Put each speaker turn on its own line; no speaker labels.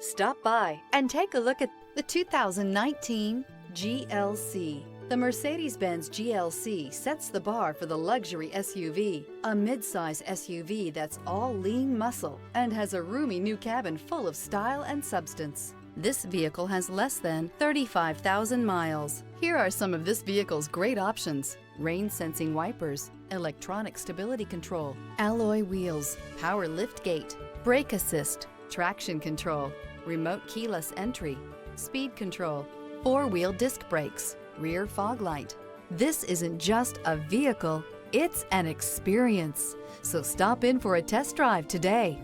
Stop by and take a look at the 2019 GLC. The Mercedes-Benz GLC sets the bar for the luxury SUV, a midsize SUV that's all lean muscle and has a roomy new cabin full of style and substance. This vehicle has less than 35,000 miles. Here are some of this vehicle's great options: rain-sensing wipers, electronic stability control, alloy wheels, power liftgate, brake assist, traction control, remote keyless entry, speed control, four-wheel disc brakes, rear fog light. This isn't just a vehicle, it's an experience. So stop in for a test drive today.